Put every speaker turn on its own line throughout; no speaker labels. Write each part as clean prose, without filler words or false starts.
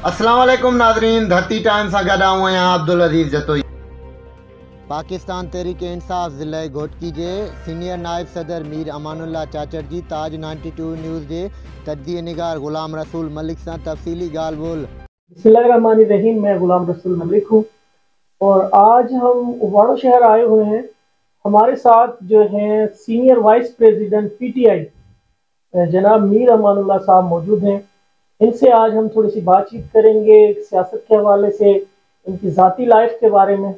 अस्सलाम वालेकुम नाज़रीन, धरती टाइम सा गॾु आऊं आहियां अब्दुल अज़ीज़ जतोई। पाकिस्तान तहरीक इंसाफ ज़िला घोटकी जे सीनियर नायब सदर मीर अमानुल्लाह चाचर जी ताज 92 न्यूज़ जे तजदीद निगार गुलाम रसूल मलिक सां तफसीली ॻाल्हि ॿोल।
बिस्मिल्लाहिर्रहमानिर्रहीम। मैं गुलाम रसूल मलिक हूँ और आज हम उबाड़ो शहर आए हुए हैं। हमारे साथ जो हैं सीनियर वाइस प्रेसिडेंट पीटीआई जनाब मीर अमानुल्लाह साहब मौजूद हैं। इनसे आज हम थोड़ी सी बातचीत करेंगे सियासत के हवाले से, इनकी ज़ाती लाइफ के बारे में।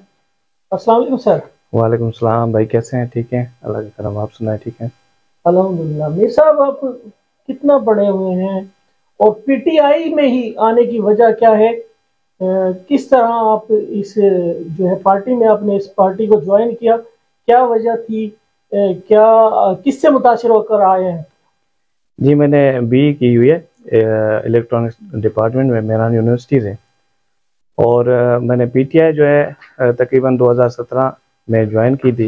अस्सलाम वालेकुम सर।
वालेकुम सलाम भाई, कैसे हैं? ठीक हैं, अल्लाह का करम, आप सुनाए ठीक हैं?
अल्हम्दुलिल्लाह। मीर साहब, आप कितना बड़े हुए हैं और पीटीआई में ही आने की वजह क्या है? किस तरह आप इस जो है पार्टी में आपने इस पार्टी को ज्वाइन किया, क्या वजह थी, क्या किससे मुतासिर होकर आए हैं?
जी, मैंने बीई की हुई है इलेक्ट्रॉनिक्स डिपार्टमेंट में मेहरान यूनिवर्सिटी से, और मैंने पीटीआई जो है तकरीबन 2017 में ज्वाइन की थी,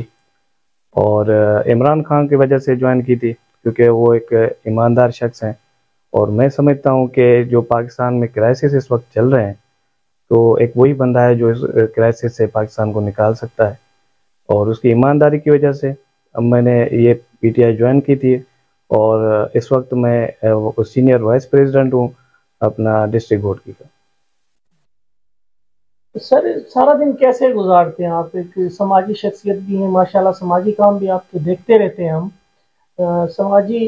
और इमरान खान की वजह से ज्वाइन की थी क्योंकि वो एक ईमानदार शख्स हैं। और मैं समझता हूँ कि जो पाकिस्तान में क्राइसिस इस वक्त चल रहे हैं, तो एक वही बंदा है जो इस क्राइसिस से पाकिस्तान को निकाल सकता है, और उसकी ईमानदारी की वजह से अब मैंने ये पीटीआई ज्वाइन की थी। और इस वक्त मैं सीनियर वाइस प्रेसिडेंट हूँ अपना डिस्ट्रिक्ट घोटकी का।
सर, सारा दिन कैसे गुजारते हैं आप? एक समाजी शख्सियत भी हैं माशाल्लाह, समाजी काम भी आपके देखते रहते हैं हम। समाजी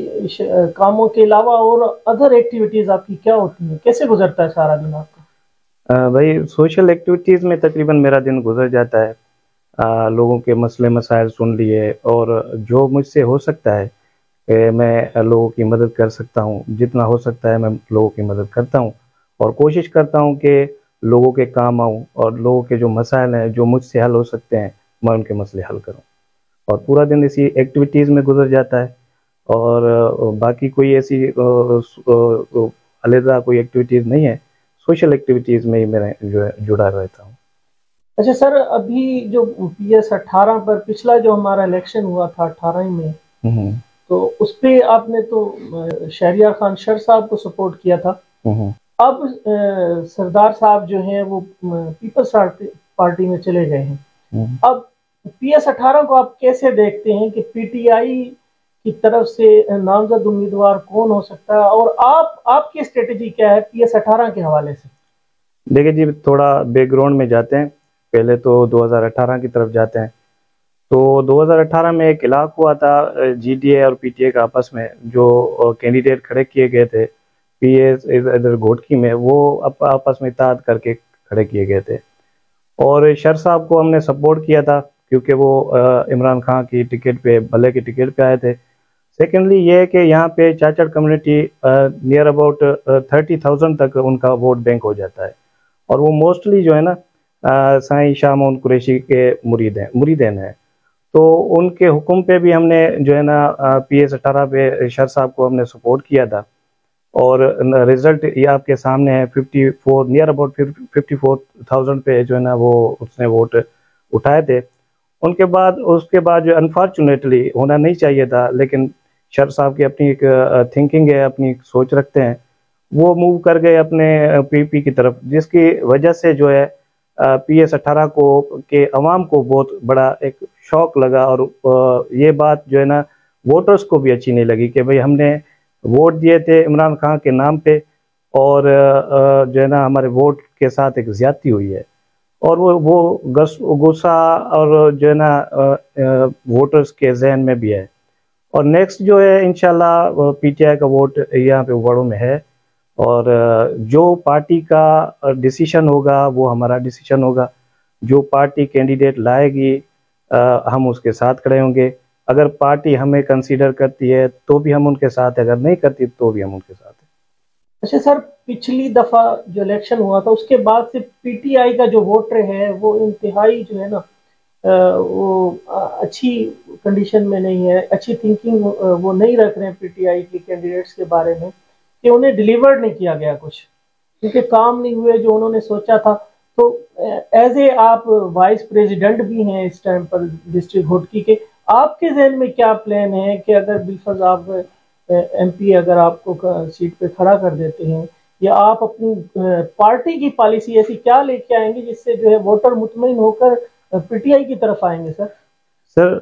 कामों के अलावा और अदर एक्टिविटीज़ आपकी क्या होती हैं? कैसे गुजरता है सारा दिन आपका?
भाई, सोशल एक्टिविटीज़ में तकरीबन मेरा दिन गुजर जाता है। लोगों के मसले मसाइल सुन लिए, और जो मुझसे हो सकता है कि मैं लोगों की मदद कर सकता हूँ, जितना हो सकता है मैं लोगों की मदद करता हूँ, और कोशिश करता हूँ कि लोगों के काम आऊँ, और लोगों के जो मसाइल हैं जो मुझसे हल हो सकते हैं मैं उनके मसले हल करूँ। और पूरा दिन इसी एक्टिविटीज़ में गुजर जाता है, और बाकी कोई ऐसी अलग कोई एक्टिविटीज़ नहीं है। सोशल एक्टिविटीज़ में ही मैं जो है जुड़ा रहता हूँ।
अच्छा सर, अभी जो PS 18 पर पिछला जो हमारा इलेक्शन हुआ था 18 में, तो उस पे आपने तो शहरियार खान शर साहब को सपोर्ट किया था। अब सरदार साहब जो हैं वो पीपल्स पार्टी में चले गए हैं। अब PS 18 को आप कैसे देखते हैं कि पीटीआई की तरफ से नामजद उम्मीदवार कौन हो सकता है, और आपकी स्ट्रेटेजी क्या है PS 18 के हवाले से?
देखिए जी, थोड़ा बैकग्राउंड में जाते हैं, पहले तो 2018 की तरफ जाते हैं। तो 2018 में एक इलाक हुआ था जीडीए और पीटीए का आपस में, जो कैंडिडेट खड़े किए गए थे पीएस इधर घोटकी में, वो आपस में इत्तेहाद करके खड़े किए गए थे। और शर साहब को हमने सपोर्ट किया था क्योंकि वो इमरान खान की टिकट पे, भले की टिकट पे आए थे। सेकेंडली ये है कि यहाँ पे चाचड़ कम्युनिटी नियर अबाउट 30,000 तक उनका वोट बैंक हो जाता है, और वो मोस्टली जो है ना साईं शामौन कुरैशी के मुरीदेन हैं। तो उनके हुक्म पे भी हमने जो है ना PS 18 पे शर साहब को हमने सपोर्ट किया था, और रिजल्ट ये आपके सामने है। 54 नियर अबाउट 54,000 पे जो है ना वो उसने वोट उठाए थे। उसके बाद जो अनफॉर्चुनेटली होना नहीं चाहिए था, लेकिन शर साहब की अपनी एक थिंकिंग है, अपनी सोच रखते हैं, वो मूव कर गए अपने पीपी की तरफ, जिसकी वजह से जो है PS 18 को के अवाम को बहुत बड़ा एक शौक लगा। और ये बात जो है ना वोटर्स को भी अच्छी नहीं लगी कि भाई हमने वोट दिए थे इमरान खान के नाम पे, और जो है ना हमारे वोट के साथ एक ज्यादती हुई है। और वो गुस्सा और जो है ना वोटर्स के जहन में भी है। और नेक्स्ट जो है इंशाल्लाह पीटीआई का वोट यहाँ पे उबाड़ो में है, और जो पार्टी का डिसीजन होगा वो हमारा डिसीजन होगा। जो पार्टी कैंडिडेट लाएगी हम उसके साथ खड़े होंगे। अगर पार्टी हमें कंसीडर करती है तो भी हम उनके साथ है, अगर नहीं करती तो भी हम उनके साथ हैं।
अच्छा सर, पिछली दफ़ा जो इलेक्शन हुआ था उसके बाद से पीटीआई का जो वोटर है वो इंतहाई जो है ना वो अच्छी कंडीशन में नहीं है, अच्छी थिंकिंग वो नहीं रख रहे हैं पीटीआई के कैंडिडेट्स के बारे में, कि उन्हें डिलीवर्ड नहीं किया गया कुछ, क्योंकि काम नहीं हुए जो उन्होंने सोचा था। तो एज ए आप वाइस प्रेसिडेंट भी हैं इस टाइम पर डिस्ट्रिक्ट घोटकी के, आपके जहन में क्या प्लान है कि अगर बिलफर्ज आप MP अगर आपको सीट पे खड़ा कर देते हैं یا آپ اپنی پارٹی کی پالیسی ایسی کیا لے کے آئیں گے جس سے جو ہے ووٹر مطمئن ہو کر پی ٹی آئی کی طرف آئیں گے؟
سر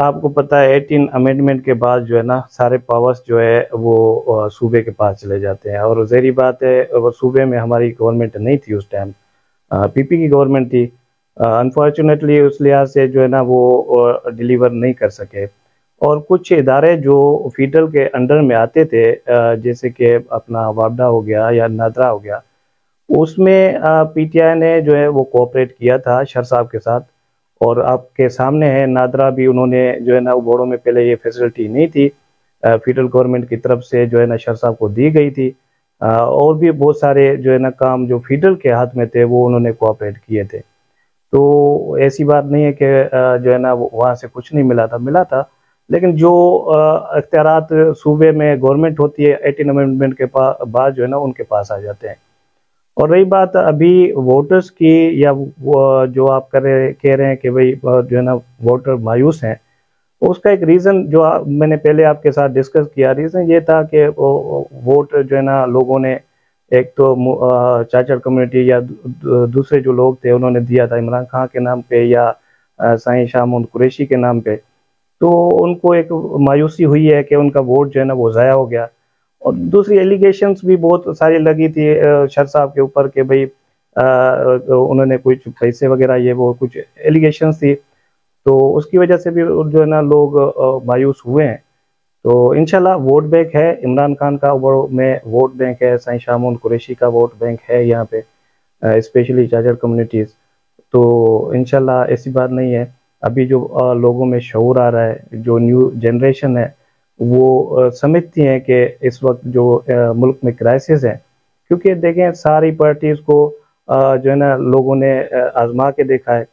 آپ کو پتہ ہے 18 امینڈمنٹ کے بعد جو ہے نا سارے پاورز جو ہے وہ صوبے کے پاس چلے جاتے ہیں، اور ظاہری بات ہے صوبے میں ہماری گورنمنٹ نہیں تھی اس ٹائم، پی پی کی گورنمنٹ تھی، انفارچونیٹلی اس لحاظ سے جو ہے نا وہ ڈیلیور نہیں کر سکے، اور کچھ ادارے جو فیڈرل کے انڈر میں آتے تھے جیسے کہ اپنا وابڈا ہو گیا یا نادرا ہو گیا، اس میں پی ٹی آئی نے جو ہے وہ کوآپریٹ کیا تھا شر صاحب کے ساتھ، اور آپ کے سامنے ہے نادرا بھی انہوں نے جو ہے نا بوڑوں میں پہلے یہ فیسلٹی نہیں تھی، فیڈرل گورنمنٹ کی طرف سے جو ہے نا شر صاحب کو دی گئی تھی، اور بھی بہت سارے جو ہے نا کام جو فیڈرل کے ہاتھ میں تھے وہ انہوں نے کوآپریٹ کیے تھے، تو ایسی بات نہیں ہے کہ جو ہے نا وہاں سے کچھ نہیں ملا تھا، لیکن جو اختیارات صوبے میں گورنمنٹ ہوتی ہے 18 امینڈمنٹ کے بعد جو ہے نا ان کے پاس آ جاتے ہیں۔ اور رہی بات ابھی ووٹرز کی، یا جو آپ کہہ رہے ہیں کہ بھئی جو ہے نا ووٹر مایوس ہیں، اس کا ایک ریزن جو میں نے پہلے آپ کے ساتھ ڈسکس کیا، ریزن یہ تھا کہ ووٹ جو ہے نا لوگوں نے ایک تو چاچڑ کمیونٹی یا دوسرے جو لوگ تھے انہوں نے دیا تھا عمران خان کے نام پہ یا سائیں شاہ محمود قریشی کے نام پہ، تو ان کو ایک مایوسی ہوئی ہے کہ ان کا ووٹ جو ہے نا وہ ضائع ہو گیا، اور دوسری ایلیگیشنز بھی بہت ساری لگی تھی شر صاحب کے اوپر کہ بھئی انہوں نے کچھ پیسے وغیرہ یہ وہ کچھ ایلیگیشنز تھی، تو اس کی وجہ سے بھی جو ہے نا لوگ مایوس ہوئے ہیں۔ تو انشاءاللہ ووٹ بینک ہے، عمران خان کا میں ووٹ بینک ہے، سائیں شاہ محمود قریشی کا ووٹ بینک ہے یہاں پہ، اسپیشلی چاچڑ کمیونٹیز، تو انشاءاللہ ایسی بات نہیں ہے۔ ابھی جو لوگوں میں شعور آ رہا ہے، جو نیو جنریشن ہے وہ سمجھتی ہیں کہ اس وقت جو ملک میں کرائسس ہے، کیونکہ دیکھیں ساری پارٹیز کو جو ہے نا لوگوں نے آزما کے دیکھا ہے،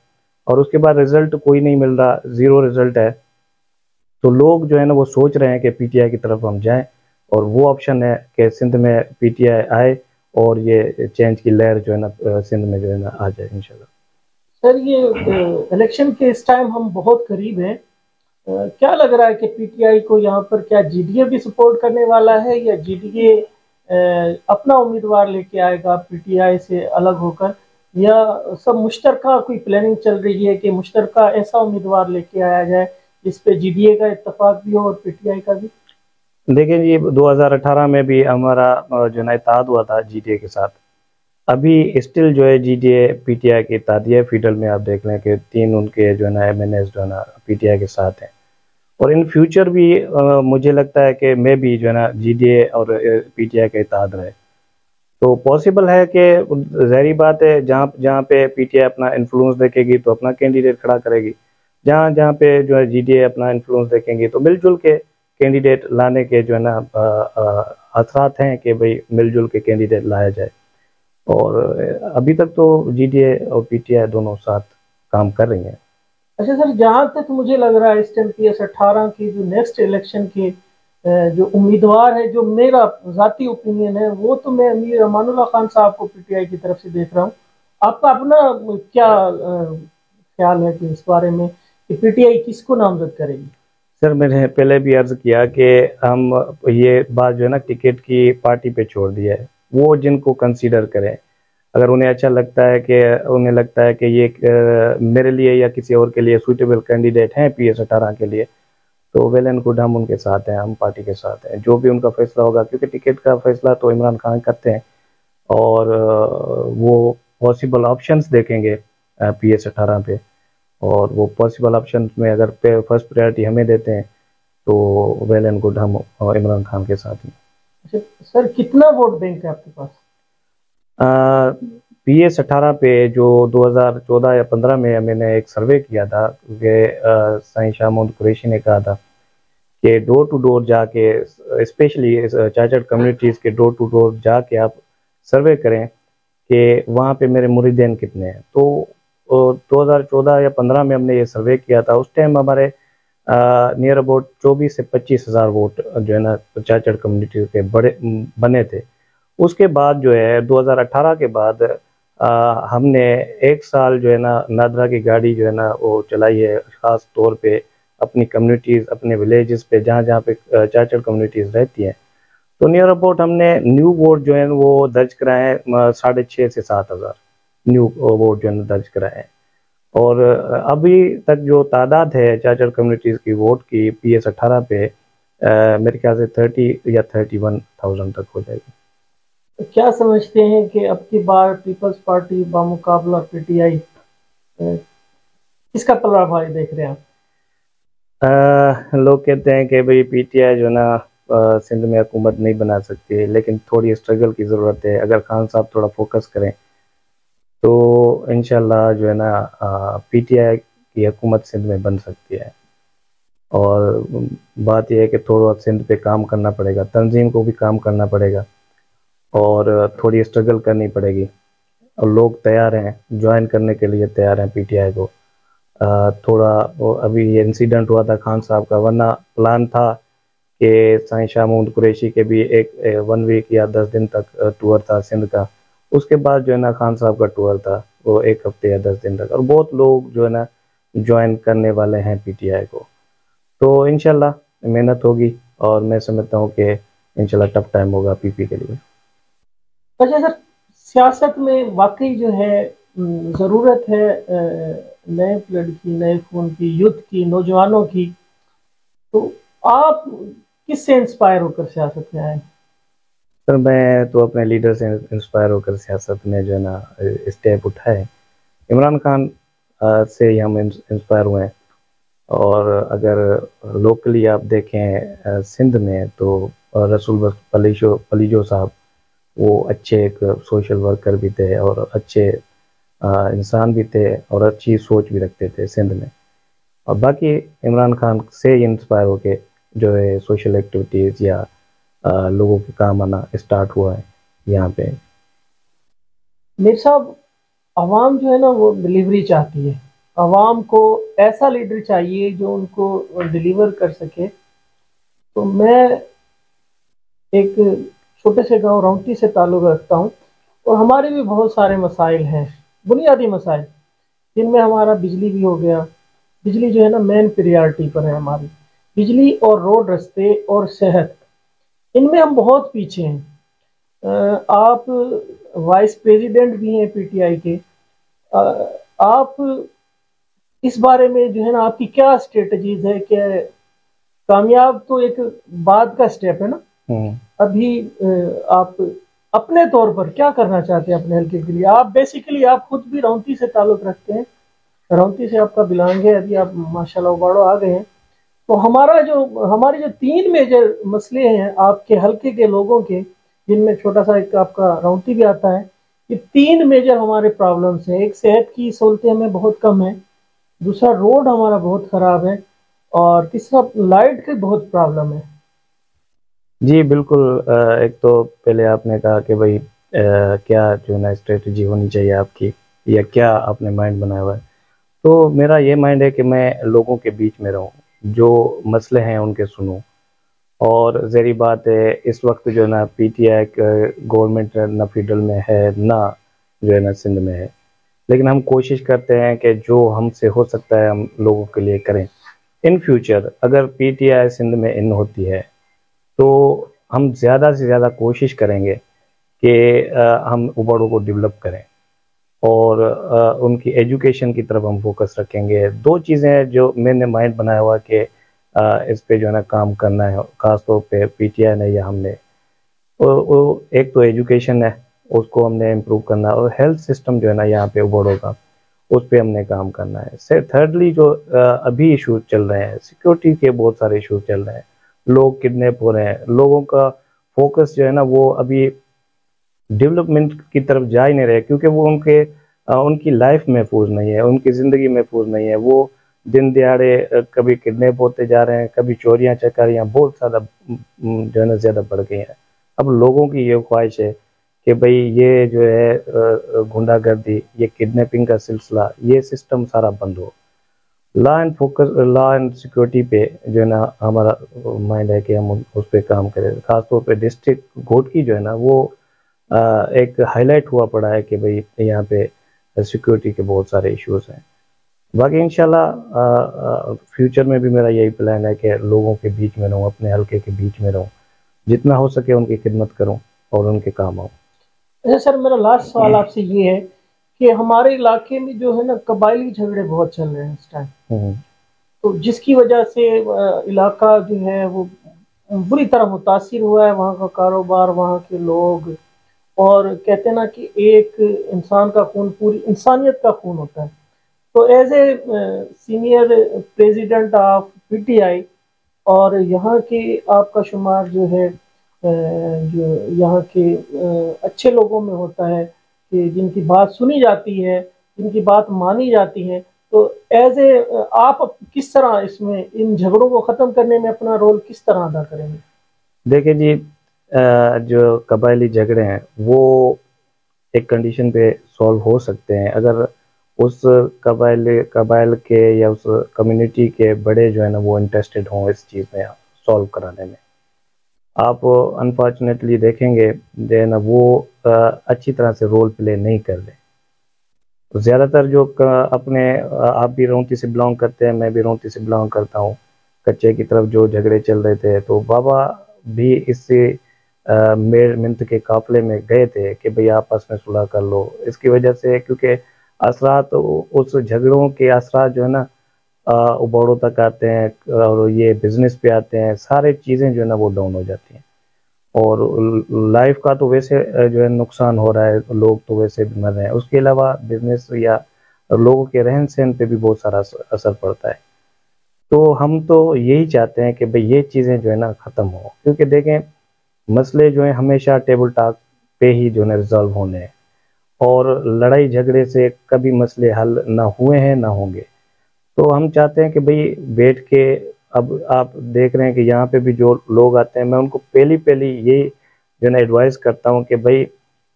اور اس کے بعد رزلٹ کوئی نہیں مل رہا، زیرو رزلٹ ہے، تو لوگ جو ہے نا وہ سوچ رہے ہیں کہ پی ٹی آئی کی طرف ہم جائیں، اور وہ آپشن ہے کہ سندھ میں پی ٹی آئی آئے اور یہ چینج کی لہر جو ہے نا سندھ میں جو ہے نا آ جائے انشاءاللہ۔
سر یہ الیکشن کے اس ٹائم ہم بہت قریب ہیں، کیا لگ رہا ہے کہ پی ٹی آئی کو یہاں پر کیا جی ڈی اے بھی سپورٹ کرنے والا ہے، یا جی ڈی اے اپنا امیدوار لے کے آئے گا پی ٹی آئی سے الگ ہو کر، یا سب مشترکہ کوئی پلاننگ چل رہی ہے کہ مشترکہ ایسا امیدوار لے کے آیا جائے جس پہ جی ڈی اے کا اتفاق بھی ہو اور پی ٹی آئی کا بھی؟
دیکھیں جی 2018 میں بھی ہمارا جو نا اتحاد ہوا تھا جی ڈی اے کے ساتھ، ابھی اسٹل جو ہے G D A P T I کی اتحادیہ ہے، فیڈرل میں آپ دیکھ لیں کہ 3 ان کے جو ہے نا ایم این ایز جو ہے نا پی ٹی آئی کے ساتھ ہیں، اور ان فیوچر بھی مجھے لگتا ہے کہ میں بھی جو ہے نا جی ڈی اے اور پی ٹی آئی کا اتحاد رہے، تو پاسبل ہے کہ ظاہری بات ہے جہاں پہ پی ٹی آئی اپنا انفلوئنس دیکھے گی تو اپنا کینڈیڈیٹ کھڑا کرے گی، جہاں پہ جو ہے جی ڈی اے اپنا انفلوئنس دیکھیں گی تو مل جل کے کینڈیڈیٹ لانے کے جو ہے نا اثرات ہیں کہ بھئی مل جل کے کینڈیڈیٹ لایا جائے، اور ابھی تک تو جی ڈی اے اور پی ٹی آئی دونوں ساتھ کام کر رہی ہیں۔
اچھا سر، جہاں تک مجھے لگ رہا ہے اس ٹائم پی ایس 18 کی جو نیکسٹ الیکشن کے جو امیدوار ہے، جو میرا ذاتی اوپینین ہے، وہ تو میں امیر امان اللہ خان صاحب کو پی ٹی آئی کی طرف سے دیکھ رہا ہوں، آپ کا اپنا کیا خیال ہے کہ اس بارے میں کہ پی ٹی آئی کس کو نامزد کرے گی؟
سر میں نے پہلے بھی عرض کیا کہ ہم یہ بات جو ہے نا ٹکٹ کی پارٹی پہ چھوڑ دیا ہے، وہ جن کو کنسیڈر کریں، اگر انہیں اچھا لگتا ہے کہ یہ میرے لیے یا کسی اور کے لیے سوٹیبل کینڈیڈیٹ ہیں پی ایس 18 کے لیے، تو ویل اینڈ گڈ، ہم ان کے ساتھ ہیں، ہم پارٹی کے ساتھ ہیں، جو بھی ان کا فیصلہ ہوگا، کیونکہ ٹکٹ کا فیصلہ تو عمران خان کرتے ہیں، اور وہ پاسبل آپشنز دیکھیں گے پی ایس 18 پہ، اور وہ پاسبل آپشنز میں اگر فرسٹ پریورٹی ہمیں دیتے ہیں تو ویل اینڈ گڈ، ہم عمران خان کے ساتھ ہیں۔
سر کتنا ووٹ بینک ہے آپ کے پاس؟
پی ایس 18 پہ جو 2014 یا 15 میں میں نے ایک سروے کیا تھا کہ سائیں شاہ محمود قریشی نے کہا تھا کہ ڈور ٹو ڈور جا کے، اسپیشلی چاچڑ کمیونٹیز کے ڈور ٹو ڈور جا کے آپ سروے کریں کہ وہاں پہ میرے مریدین کتنے ہیں، تو 2014 یا 15 میں ہم نے یہ سروے کیا تھا، اس ٹائم ہمارے نیئر اباؤٹ 24 سے 25 ہزار ووٹ جو ہے نا چاچڑ کمیونٹی کے بنے تھے۔ اس کے بعد جو ہے 2018 کے بعد ہم نے ایک سال جو ہے نا نادرا کی گاڑی جو ہے نا وہ چلائی ہے، خاص طور پہ اپنی کمیونٹیز، اپنے ولیجز پہ جہاں پہ چاچڑ کمیونٹیز رہتی ہیں، तो नियर अबाउट हमने न्यू वोट जो है वो दर्ज कराए हैं 6,500 से 7,000 न्यू वोट जो है दर्ज कराए हैं। और अभी तक जो तादाद है चाचर कम्युनिटीज़ की वोट की PS 18 पे मेरे ख्याल से 30 या 31,000 तक हो जाएगी।
तो क्या समझते हैं कि अब की बार पीपल्स पार्टी बामुकाबला PTI किसका पलड़ा भारी देख रहे हैं आप?
लोग कहते हैं कि भाई PTI जो है ना सिंध में हुकूमत नहीं बना सकती है, लेकिन थोड़ी स्ट्रगल की ज़रूरत है। अगर खान साहब थोड़ा फोकस करें तो इंशाल्लाह जो है ना PTI की हुकूमत सिंध में बन सकती है। और बात यह है कि थोड़ा सिंध पे काम करना पड़ेगा, तंजीम को भी काम करना पड़ेगा और थोड़ी स्ट्रगल करनी पड़ेगी। और लोग तैयार हैं, ज्वाइन करने के लिए तैयार हैं PTI को। थोड़ा अभी ये इंसिडेंट हुआ था खान साहब का, वरना प्लान था कि साईं शाह महमूद कुरैशी के भी एक 1 वीक या 10 दिन तक टूर था सिंध का। उसके बाद जो है ना खान साहब का टूर था वो 1 हफ्ते या 10 दिन तक, और बहुत लोग जो है ना ज्वाइन करने वाले हैं PTI को। तो इंशाल्लाह मेहनत होगी और मैं समझता हूँ कि इंशाल्लाह टफ टाइम होगा PP के लिए।
अच्छा सर, सियासत में वाकई जो है ज़रूरत है नए ब्लड की, नए खून की, यूथ की, नौजवानों की। तो आप किससे इंस्पायर होकर सियासत में आए?
सर मैं तो अपने लीडर से इंस्पायर होकर सियासत में जो है ना स्टेप उठाए। इमरान खान से ही हम इंस्पायर हुए हैं। और अगर लोकली आप देखें सिंध में तो रसूल बख्श पलीजो साहब वो अच्छे एक सोशल वर्कर भी थे और अच्छे इंसान भी थे और अच्छी सोच भी रखते थे सिंध में। और बाकी इमरान खान से इंस्पायर होके जो है सोशल एक्टिविटीज़ या लोगों के काम आना स्टार्ट हुआ है यहाँ पे।
मीर साहब, आवाम जो है ना वो डिलीवरी चाहती है, आवाम को ऐसा लीडर चाहिए जो उनको डिलीवर कर सके। तो मैं एक छोटे से गांव रौंटी से ताल्लुक़ रखता हूँ और हमारे भी बहुत सारे मसाइल हैं, बुनियादी मसाइल, जिनमें हमारा बिजली भी हो गया। बिजली जो है ना मेन प्रियॉरिटी पर है हमारी, बिजली और रोड रास्ते और सेहत, इनमें हम बहुत पीछे हैं। आप वाइस प्रेसिडेंट भी हैं PTI के, आप इस बारे में जो है ना आपकी क्या स्ट्रेटजीज है? कि कामयाब तो एक बाद का स्टेप है ना, अभी आप अपने तौर पर क्या करना चाहते हैं अपने हल्के के लिए? आप बेसिकली आप खुद भी रौंती से ताल्लुक़ रखते हैं, रौंती से आपका बिलोंग है, अभी आप माशाल्लाह उबाड़ो आ गए हैं। तो हमारे जो 3 मेजर मसले हैं आपके हल्के के लोगों के, जिनमें छोटा सा एक आपका रौंती भी आता है, ये 3 मेजर हमारे प्रॉब्लम्स हैं। एक सेहत की सहूलतें हमें बहुत कम है, दूसरा रोड हमारा बहुत ख़राब है, और तीसरा लाइट की बहुत प्रॉब्लम है।
जी बिल्कुल। एक तो पहले आपने कहा कि भाई क्या जो है ना स्ट्रेटजी होनी चाहिए आपकी, या क्या आपने माइंड बनाया हुआ है। तो मेरा ये माइंड है कि मैं लोगों के बीच में रहूं, जो मसले हैं उनके सुनूं। और ज़हरी बात है इस वक्त जो है ना PTI गवर्नमेंट ना फेडरल में है ना जो है ना सिंध में है, लेकिन हम कोशिश करते हैं कि जो हमसे हो सकता है हम लोगों के लिए करें। इन फ्यूचर अगर PTI सिंध में इन होती है तो हम ज़्यादा से ज़्यादा कोशिश करेंगे कि हम उबड़ों को डेवलप करें और उनकी एजुकेशन की तरफ हम फोकस रखेंगे। 2 चीज़ें जो मैंने माइंड बनाया हुआ कि इस पे जो है ना काम करना है, ख़ास तौर पे PTI ने या हमने। एक तो एजुकेशन है, उसको हमने इम्प्रूव करना है, और हेल्थ सिस्टम जो है ना यहाँ पे उबड़ों का, उस पे हमने काम करना है। थर्डली जो अभी इशूज चल रहे हैं, सिक्योरिटी के बहुत सारे इशूज चल रहे हैं, लोग किडनैप हो रहे हैं, लोगों का फोकस जो है ना वो अभी डेवलपमेंट की तरफ जा ही नहीं रहे, क्योंकि वो उनकी लाइफ महफूज नहीं है, उनकी ज़िंदगी महफूज नहीं है। वो दिन दिहाड़े कभी किडनैप होते जा रहे हैं, कभी चोरियां चकारियां बहुत ज़्यादा जो है ना ज़्यादा बढ़ गई हैं। अब लोगों की ये ख्वाहिश है कि भाई ये जो है गुंडागर्दी, ये किडनैपिंग का सिलसिला, ये सिस्टम सारा बंद हो। लॉ एंड सिक्योरिटी पे जो है ना हमारा माइंड है कि हम उस पर काम करें। ख़ासतौर पे डिस्ट्रिक्ट घोटकी जो है ना वो एक हाईलाइट हुआ पड़ा है कि भाई यहाँ पे सिक्योरिटी के बहुत सारे इश्यूज हैं। बाकी इंशाल्लाह फ्यूचर में भी मेरा यही प्लान है कि लोगों के बीच में रहूँ, अपने हल्के के बीच में रहूँ, जितना हो सके उनकी खिदमत करूं और उनके काम आऊं।
अच्छा सर, मेरा लास्ट सवाल आपसे ये है कि हमारे इलाके में जो है ना कबायली झगड़े बहुत चल रहे हैं इस टाइम, तो जिसकी वजह से इलाका जो है वो बुरी तरह मुतासिर हुआ है, वहाँ का कारोबार, वहाँ के लोग, और कहते हैं ना कि एक इंसान का खून पूरी इंसानियत का खून होता है। तो as a senior president of PTI और यहाँ के आपका शुमार जो है जो यहाँ के अच्छे लोगों में होता है कि जिनकी बात सुनी जाती है, जिनकी बात मानी जाती है, तो एज ए आप किस तरह इसमें इन झगड़ों को ख़त्म करने में अपना रोल किस तरह अदा करेंगे?
देखिए जी, जो कबायली झगड़े हैं वो एक कंडीशन पे सॉल्व हो सकते हैं अगर उस कबाइल के या उस कम्युनिटी के बड़े जो है ना वो इंटरेस्टेड हों इस चीज़ में सॉल्व कराने में। आप अनफॉर्चुनेटली देखेंगे जो ना वो अच्छी तरह से रोल प्ले नहीं कर रहे। तो ज़्यादातर जो अपने आप भी रौंती से बिलोंग करते हैं, मैं भी रौंती से बिलोंग करता हूँ, कच्चे की तरफ जो झगड़े चल रहे थे तो बाबा भी इससे मेर मिन्त के काफिले में गए थे कि भई आपस में सुलह कर लो। इसकी वजह से क्योंकि असरात उस झगड़ों के असरात जो है ना उबाड़ों तक आते हैं और ये बिजनेस पे आते हैं, सारी चीज़ें जो है ना वो डाउन हो जाती हैं और लाइफ का तो वैसे जो है नुकसान हो रहा है, लोग तो वैसे भी मर रहे हैं, उसके अलावा बिजनेस या लोगों के रहन सहन पे भी बहुत सारा असर पड़ता है। तो हम तो यही चाहते हैं कि भाई ये चीज़ें जो है ना ख़त्म हो, क्योंकि देखें मसले जो है हमेशा टेबल टॉक पे ही जो है रिजॉल्व होने हैं और लड़ाई झगड़े से कभी मसले हल ना हुए हैं ना होंगे। तो हम चाहते हैं कि भाई बैठ के, अब आप देख रहे हैं कि यहाँ पे भी जो लोग आते हैं मैं उनको पहली यही जो है ना एडवाइस करता हूँ कि भाई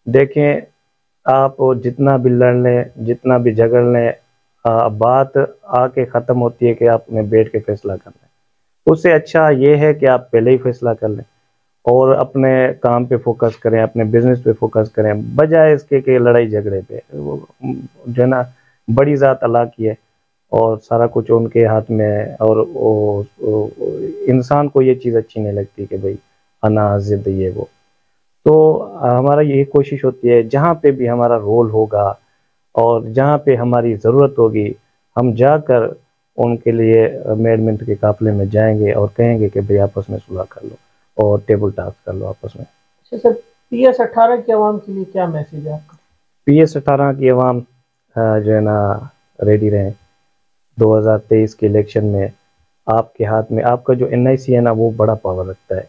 देखें आप जितना भी लड़ लें, जितना भी झगड़ लें, बात आके ख़त्म होती है कि आपने बैठ के फैसला करना है। उससे अच्छा ये है कि आप पहले ही फैसला कर लें और अपने काम पे फोकस करें, अपने बिजनेस पे फोकस करें, बजाय इसके कि लड़ाई झगड़े पे। वो जो है ना बड़ी ज़ात अल्लाह की है और सारा कुछ उनके हाथ में है और इंसान को ये चीज़ अच्छी नहीं लगती कि भाई अना जिद ये वो। तो हमारा यही कोशिश होती है जहाँ पे भी हमारा रोल होगा और जहाँ पे हमारी ज़रूरत होगी हम जाकर उनके लिए मेडमेंट के काफिले में जाएंगे और कहेंगे कि भाई आपस में सुलह कर लो और टेबल टॉक कर लो आपस में।
अच्छा सर, PS18 की आवाम के लिए क्या मैसेज है आपका?
PS18 की आवाम जो है ना रेडी रहें। 2023 के इलेक्शन में आपके हाथ में आपका जो NIC है ना वो बड़ा पावर रखता है।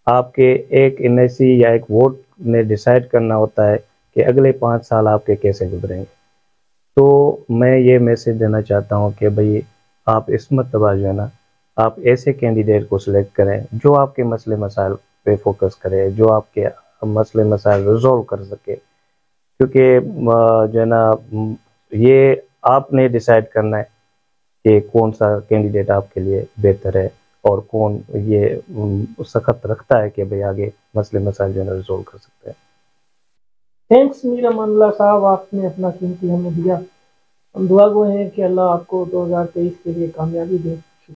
आपके एक NIC या एक वोट ने डिसाइड करना होता है कि अगले 5 साल आपके कैसे गुजरेंगे। तो मैं ये मैसेज देना चाहता हूँ कि भाई आप इस मरतबा जो है ना आप ऐसे कैंडिडेट को सिलेक्ट करें जो आपके मसले मसाइल पे फोकस करे, जो आपके मसले मसाइल रिजॉल्व कर सके, क्योंकि जो है ना ये आपने डिसाइड करना है कि कौन सा कैंडिडेट आपके लिए बेहतर है और कौन ये सख्त रखता है कि भाई आगे मसले मसाइल जो है ना रिजॉल्व कर सकते हैं।
थैंक्स मीर अमानुल्लाह साहब, आपने अपना कीमती हमें दिया। हम दुआ गो हैं कि अल्लाह आपको 2023 के लिए कामयाबी दे।